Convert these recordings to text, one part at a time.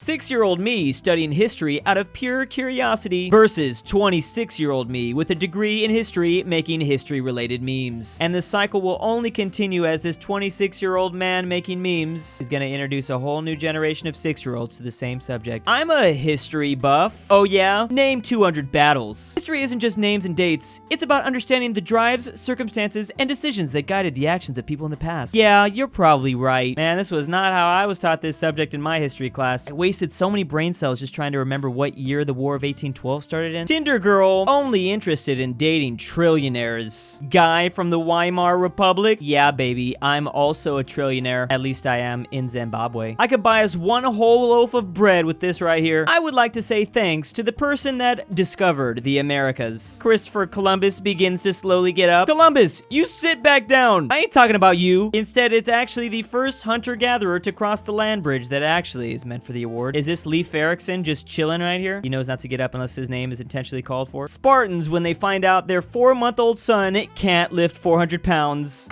6-year-old me studying history out of pure curiosity versus 26-year-old me with a degree in history making history-related memes. And the cycle will only continue as this 26-year-old man making memes is gonna introduce a whole new generation of 6-year-olds to the same subject. I'm a history buff. Oh yeah? Name 200 battles. History isn't just names and dates. It's about understanding the drives, circumstances, and decisions that guided the actions of people in the past. Yeah, you're probably right. Man, this was not how I was taught this subject in my history class. I wasted so many brain cells just trying to remember what year the War of 1812 started in. Tinder girl, only interested in dating trillionaires. Guy from the Weimar Republic? Yeah, baby, I'm also a trillionaire. At least I am in Zimbabwe. I could buy us one whole loaf of bread with this right here. I would like to say thanks to the person that discovered the Americas. Christopher Columbus begins to slowly get up. Columbus, you sit back down. I ain't talking about you. Instead, it's actually the first hunter-gatherer to cross the land bridge that actually is meant for the award. Is this Leif Erikson just chilling right here? He knows not to get up unless his name is intentionally called for. Spartans, when they find out their 4-month-old son can't lift 400 pounds.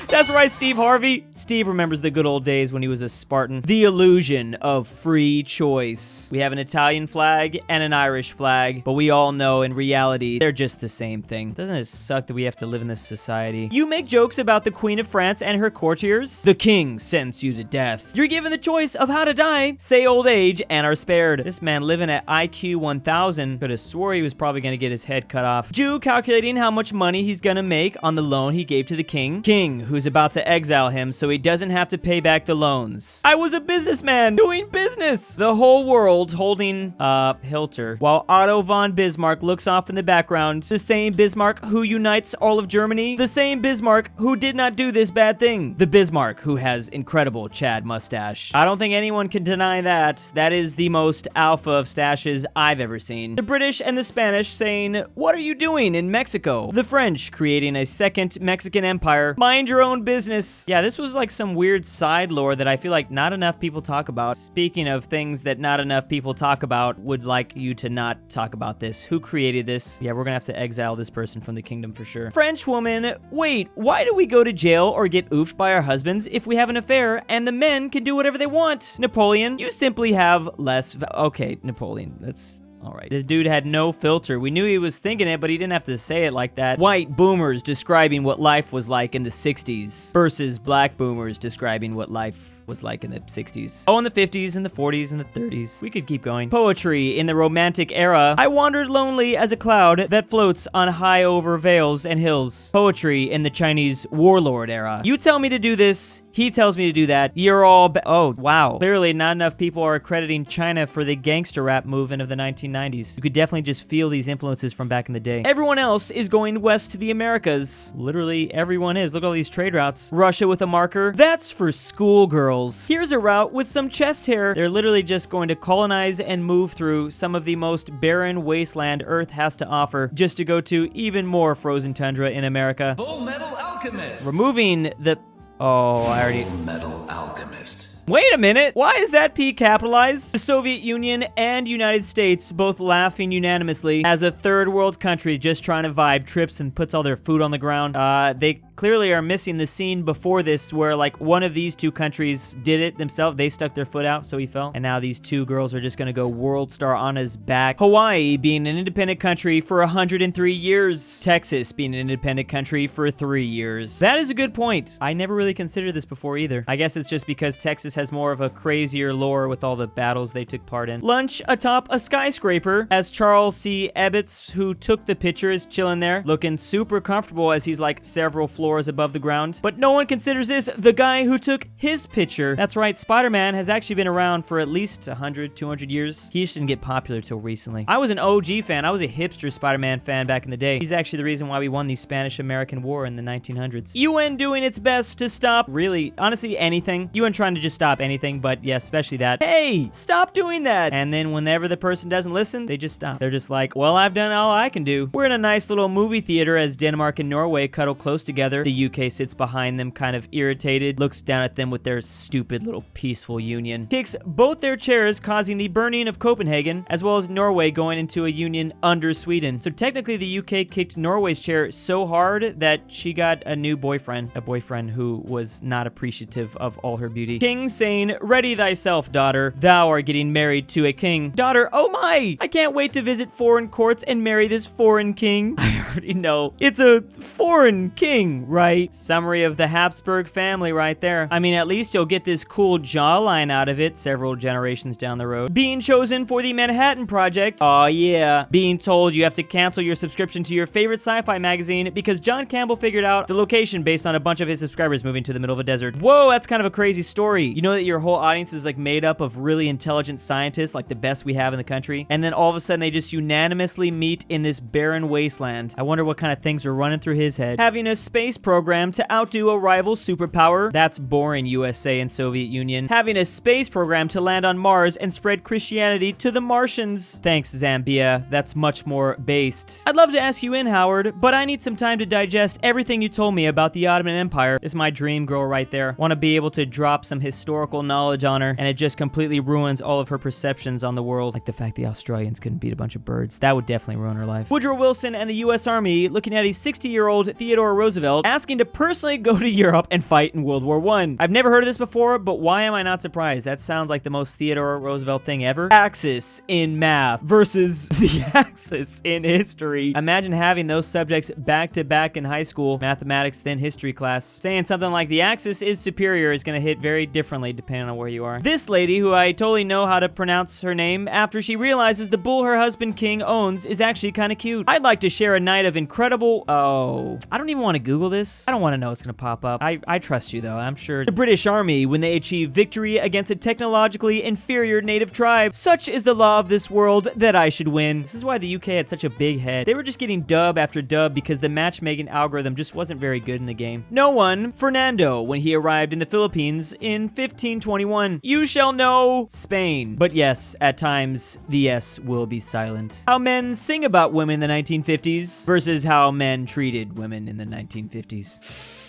That's right, Steve Harvey. Steve remembers the good old days when he was a Spartan. The illusion of free choice. We have an Italian flag and an Irish flag, but we all know in reality, they're just the same thing. Doesn't it suck that we have to live in this society? You make jokes about the Queen of France and her courtiers. The king sends you to death. You're given the choice of how to die, say old age, and are spared. This man living at IQ 1000 could have swore he was probably gonna get his head cut off. Jew calculating how much money he's gonna make on the loan he gave to the king. King, who's about to exile him so he doesn't have to pay back the loans. I was a businessman doing business. The whole world holding Hilter while Otto von Bismarck looks off in the background. The same Bismarck who unites all of Germany. The same Bismarck who did not do this bad thing. The Bismarck who has incredible Chad mustache. I don't think anyone can deny that. That is the most alpha of stashes I've ever seen. The British and the Spanish saying, "What are you doing in Mexico?" The French creating a second Mexican empire. Mind your own business. Yeah, this was like some weird side lore that I feel like not enough people talk about. Speaking of things that not enough people talk about, would like you to not talk about this. Who created this? Yeah, we're gonna have to exile this person from the kingdom for sure. French woman, wait, why do we go to jail or get oofed by our husbands if we have an affair and the men can do whatever they want? Napoleon, you simply have less okay, Napoleon, that's all right. This dude had no filter. We knew he was thinking it, but he didn't have to say it like that. White boomers describing what life was like in the 60s versus black boomers describing what life was like in the 60s. Oh, in the 50s and the 40s and the 30s. We could keep going. Poetry in the romantic era. I wandered lonely as a cloud that floats on high over vales and hills. Poetry in the Chinese warlord era. You tell me to do this, he tells me to do that. You're all oh, wow. Clearly not enough people are accrediting China for the gangster rap movement of the 1990s. You could definitely just feel these influences from back in the day. Everyone else is going west to the Americas. Literally everyone is. Look at all these trade routes. Russia with a marker. That's for schoolgirls. Here's a route with some chest hair. They're literally just going to colonize and move through some of the most barren wasteland Earth has to offer just to go to even more frozen tundra in America. Full Metal Alchemist. Removing the... Oh, I already... Full Metal Alchemist. Wait a minute, why is that P capitalized? The Soviet Union and United States both laughing unanimously as a third world country just trying to vibe trips and puts all their food on the ground. They clearly are missing the scene before this where like one of these two countries did it themselves. They stuck their foot out so he fell. And now these two girls are just gonna go world star on his back. Hawaii being an independent country for 103 years. Texas being an independent country for 3 years. That is a good point. I never really considered this before either. I guess it's just because Texas has more of a crazier lore with all the battles they took part in. Lunch atop a skyscraper as Charles C. Ebbets, who took the picture, is chilling there, looking super comfortable as he's like several floors above the ground. But no one considers this the guy who took his picture. That's right, Spider-Man has actually been around for at least 100, 200 years. He just didn't get popular till recently. I was an OG fan. I was a hipster Spider-Man fan back in the day. He's actually the reason why we won the Spanish-American War in the 1900s. UN doing its best to stop, really, honestly, anything. UN trying to just stop anything, but yeah, especially that. Hey, stop doing that! And then whenever the person doesn't listen, they just stop. They're just like, well, I've done all I can do. We're in a nice little movie theater as Denmark and Norway cuddle close together together. The UK sits behind them, kind of irritated, looks down at them with their stupid little peaceful union, kicks both their chairs, causing the burning of Copenhagen, as well as Norway going into a union under Sweden. So technically the UK kicked Norway's chair so hard that she got a new boyfriend, a boyfriend who was not appreciative of all her beauty. King saying, "Ready thyself, daughter. Thou art getting married to a king." Daughter, oh my! I can't wait to visit foreign courts and marry this foreign king. I already know. It's a foreign king, right? Summary of the Habsburg family right there. I mean, at least you'll get this cool jawline out of it several generations down the road. Being chosen for the Manhatten Project. Aw, yeah. Being told you have to cancel your subscription to your favorite sci-fi magazine because John Campbell figured out the location based on a bunch of his subscribers moving to the middle of a desert. Whoa, that's kind of a crazy story. You know that your whole audience is like made up of really intelligent scientists, like the best we have in the country, and then all of a sudden they just unanimously meet in this barren wasteland. I wonder what kind of things were running through his head. Having a space program to outdo a rival superpower. That's boring, USA and Soviet Union. Having a space program to land on Mars and spread Christianity to the Martians. Thanks, Zambia. That's much more based. I'd love to ask you in, Howard, but I need some time to digest everything you told me about the Ottoman Empire. It's my dream girl right there. Want to be able to drop some historical knowledge on her, and it just completely ruins all of her perceptions on the world, like the fact the Australians couldn't beat a bunch of birds. That would definitely ruin her life. Woodrow Wilson and the U.S. Army looking at a 60-year-old Theodore Roosevelt asking to personally go to Europe and fight in World War I. I've never heard of this before, but why am I not surprised? That sounds like the most Theodore Roosevelt thing ever. Axis in math versus the Axis in history. Imagine having those subjects back to back in high school, mathematics then history class. Saying something like the Axis is superior is going to hit very differently depending on where you are. This lady, who I totally know how to pronounce her name after she realizes the bull her husband King owns is actually kind of cute. I'd like to share a night of incredible... Oh, I don't even want to Google this. I don't want to know what's going to pop up. I trust you though, I'm sure. The British Army when they achieve victory against a technologically inferior native tribe. Such is the law of this world that I should win. This is why the UK had such a big head. They were just getting dub after dub because the matchmaking algorithm just wasn't very good in the game. No one, Fernando, when he arrived in the Philippines in 1521. You shall know Spain. But yes, at times, the S will be silent. How men sing about women in the 1950s versus how men treated women in the 1950s.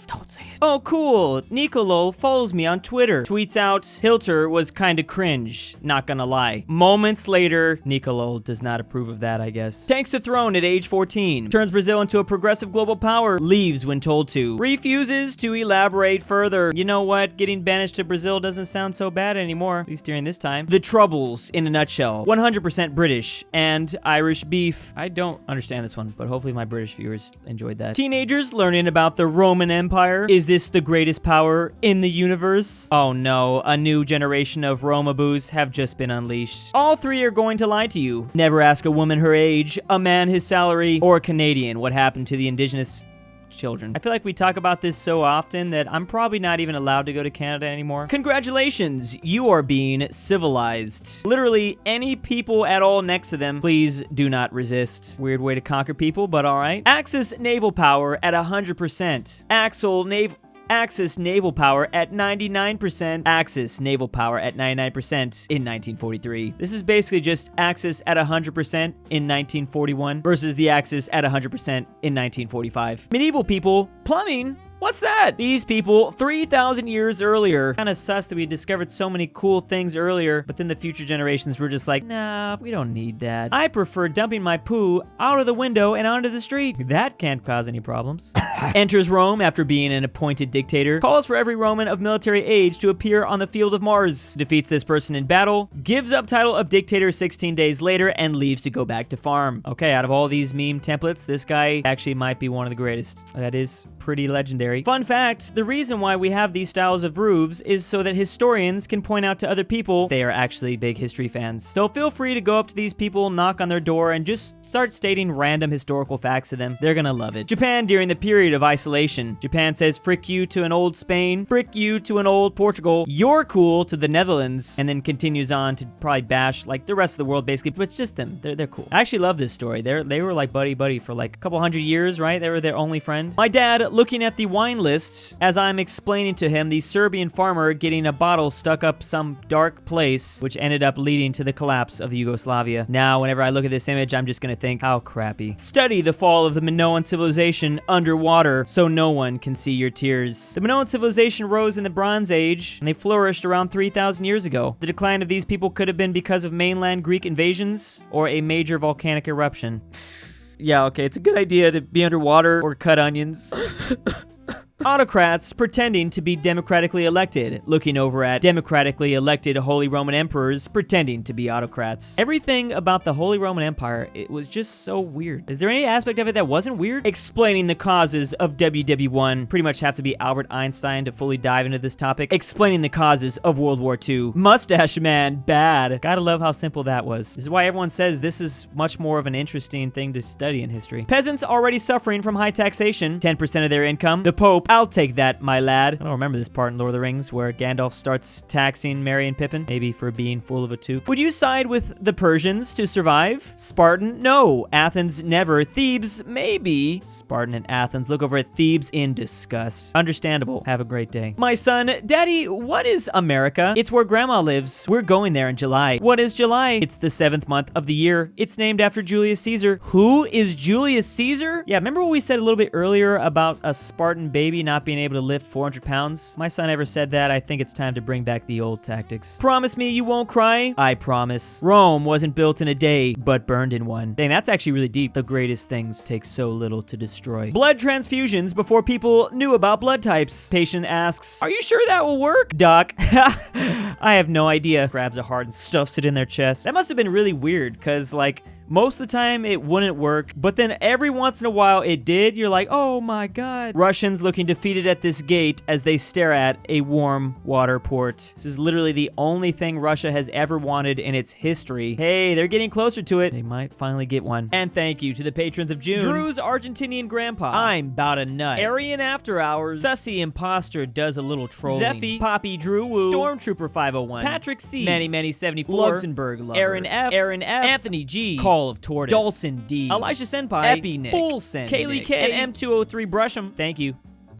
Don't say it. Oh, cool. Nicolol follows me on Twitter. Tweets out, Hilter was kinda cringe. Not gonna lie. Moments later, Nicolol does not approve of that, I guess. Tanks the throne at age 14. Turns Brazil into a progressive global power. Leaves when told to. Refuses to elaborate further. You know what? Getting banished to Brazil doesn't sound so bad anymore, at least during this time. The Troubles, in a nutshell. 100% British and Irish beef. I don't understand this one, but hopefully my British viewers enjoyed that. Teenagers learning about the Roman Empire. Is this the greatest power in the universe? Oh no, a new generation of Romaboos have just been unleashed. All three are going to lie to you. Never ask a woman her age, a man his salary, or a Canadian what happened to the indigenous children. I feel like we talk about this so often that I'm probably not even allowed to go to Canada anymore. Congratulations, you are being civilized. Literally any people at all next to them, please do not resist. Weird way to conquer people, but all right. Axis naval power at 100%. Axis naval power at 99%. Axis naval power at 99% in 1943. This is basically just Axis at 100% in 1941 versus the Axis at 100% in 1945. Medieval people, plumbing. What's that? These people, 3,000 years earlier. Kinda sus that we discovered so many cool things earlier, but then the future generations were just like, nah, we don't need that. I prefer dumping my poo out of the window and onto the street. That can't cause any problems. Enters Rome after being an appointed dictator. Calls for every Roman of military age to appear on the field of Mars. Defeats this person in battle. Gives up title of dictator 16 days later and leaves to go back to farm. Okay, out of all these meme templates, this guy actually might be one of the greatest. That is pretty legendary. Fun fact, the reason why we have these styles of roofs is so that historians can point out to other people they are actually big history fans. So feel free to go up to these people, knock on their door, and just start stating random historical facts to them. They're gonna love it. Japan during the period of isolation. Japan says frick you to an old Spain, frick you to an old Portugal, you're cool to the Netherlands, and then continues on to probably bash like the rest of the world basically, but it's just them. They're cool. I actually love this story. They were like buddy for like a couple hundred years, right? They were their only friend. My dad looking at the wine list as I'm explaining to him the Serbian farmer getting a bottle stuck up some dark place, which ended up leading to the collapse of Yugoslavia. Now, whenever I look at this image, I'm just gonna think, how crappy. Study the fall of the Minoan civilization underwater so no one can see your tears. The Minoan civilization rose in the Bronze Age, and they flourished around 3,000 years ago. The decline of these people could have been because of mainland Greek invasions or a major volcanic eruption. Yeah, okay, it's a good idea to be underwater or cut onions. Autocrats pretending to be democratically elected, looking over at democratically elected Holy Roman Emperors pretending to be autocrats. Everything about the Holy Roman Empire, it was just so weird. Is there any aspect of it that wasn't weird? Explaining the causes of WWII, pretty much have to be Albert Einstein to fully dive into this topic. Explaining the causes of World War II. Mustache Man, bad. Gotta love how simple that was. This is why everyone says this is much more of an interesting thing to study in history. Peasants already suffering from high taxation, 10% of their income. The Pope, I'll take that, my lad. I don't remember this part in Lord of the Rings where Gandalf starts taxing Merry and Pippin, maybe for being full of a toque. Would you side with the Persians to survive? Spartan, no. Athens, never. Thebes, maybe. Spartan and Athens look over at Thebes in disgust. Understandable. Have a great day. My son, Daddy, what is America? It's where Grandma lives. We're going there in July. What is July? It's the 7th month of the year. It's named after Julius Caesar. Who is Julius Caesar? Yeah, remember what we said a little bit earlier about a Spartan baby not being able to lift 400 pounds? My son ever said that. I think it's time to bring back the old tactics. Promise me you won't cry? I promise. Rome wasn't built in a day, but burned in one. Dang, that's actually really deep. The greatest things take so little to destroy. Blood transfusions before people knew about blood types. Patient asks, are you sure that will work? Doc, I have no idea. Grabs a heart and stuffs it in their chest. That must have been really weird, because like, most of the time it wouldn't work, but then every once in a while it did. You're like, oh my god. Russians looking defeated at this gate as they stare at a warm water port. This is literally the only thing Russia has ever wanted in its history. Hey, they're getting closer to it. They might finally get one. And thank you to the patrons of June. Drew's Argentinian Grandpa. I'm bout a nut. AryanAfterHours. Sussy Imposter does a little trolling. Zeffi. Poppy Drew Woo. Stormtrooper 501. Patrick C. Many 74. LuxembourgLover. Aaron F. Anthony G. Call of Tortoise. Dalton D. Elijah Senpai. EpiNick. Fulson. Kaylee K. And M203 BrushEm. Thank you.